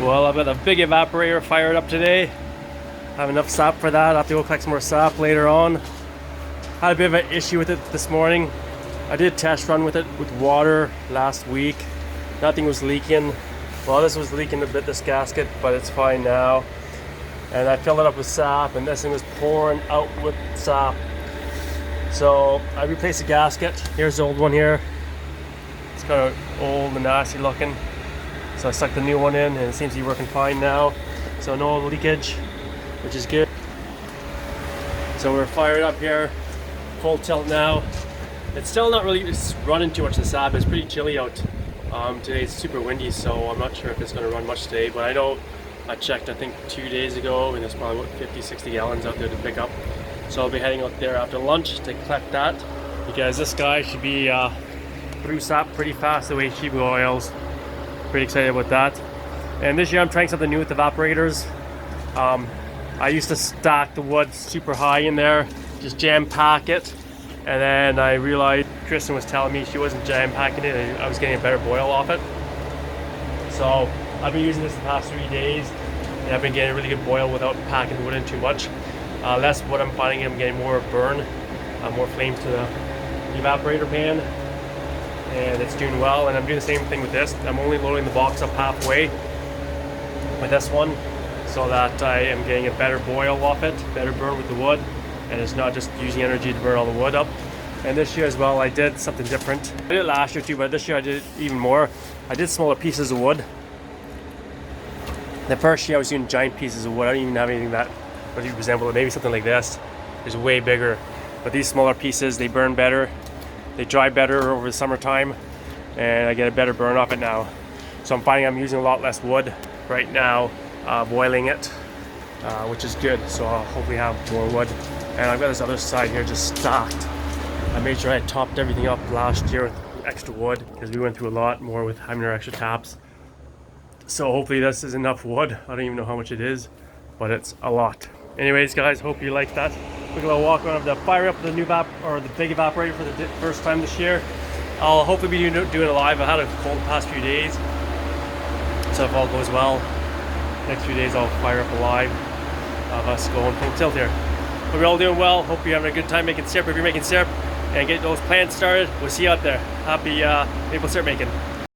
Well, I've got the big evaporator fired up today. I have enough sap for that. I have to go collect some more sap later on. Had a bit of an issue with it this morning. I did test run with it with water last week. Nothing was leaking. Well, this was leaking a bit, this gasket, but it's fine now. And I filled it up with sap, and this thing was pouring out with sap. So I replaced the gasket. Here's the old one here. It's kind of old and nasty looking. So I stuck the new one in, and it seems to be working fine now. So no leakage, which is good. So we're fired up here, full tilt now. It's still not really running too much of the sap. It's pretty chilly out. Today it's super windy, so I'm not sure if it's going to run much today, but I know I checked I think 2 days ago, and there's probably about 50-60 gallons out there to pick up. So I'll be heading out there after lunch to collect that, because this guy should be through sap pretty fast the way she boils. Pretty excited about that. And this year I'm trying something new with evaporators. I used to stack the wood super high in there, just jam pack it, and then I realized Kristen was telling me she wasn't jam packing it and I was getting a better boil off it. So I've been using this the past 3 days, and I've been getting a really good boil without packing the wood in too much. That's what I'm finding. I'm getting more burn, more flame to the evaporator pan, and it's doing well. And I'm doing the same thing with this. I'm only loading the box up halfway with this one, so that I am getting a better boil off it, better burn with the wood, and it's not just using energy to burn all the wood up. And this year as well, I did something different. I did it last year too, but this year I did even more. I did smaller pieces of wood. The first year I was doing giant pieces of wood. I don't even have anything that would resemble it. Maybe something like this is way bigger. But these smaller pieces, they burn better. They dry better over the summertime, and I get a better burn off it now. So I'm finding I'm using a lot less wood right now, boiling it, which is good. So I'll hopefully have more wood. And I've got this other side here just stacked. I made sure I topped everything up last year with extra wood, because we went through a lot more with having our extra taps. So hopefully this is enough wood. I don't even know how much it is, but it's a lot. Anyways, guys, hope you like that. Quick little walk around of the fire up the new the big evaporator for the first time this year. I'll hopefully be doing it live. I had a cold the past few days, so if all goes well, next few days I'll fire up a live of us going full tilt here. Hope you're all doing well. Hope you're having a good time making syrup. If you're making syrup and get those plants started, we'll see you out there. Happy maple syrup making.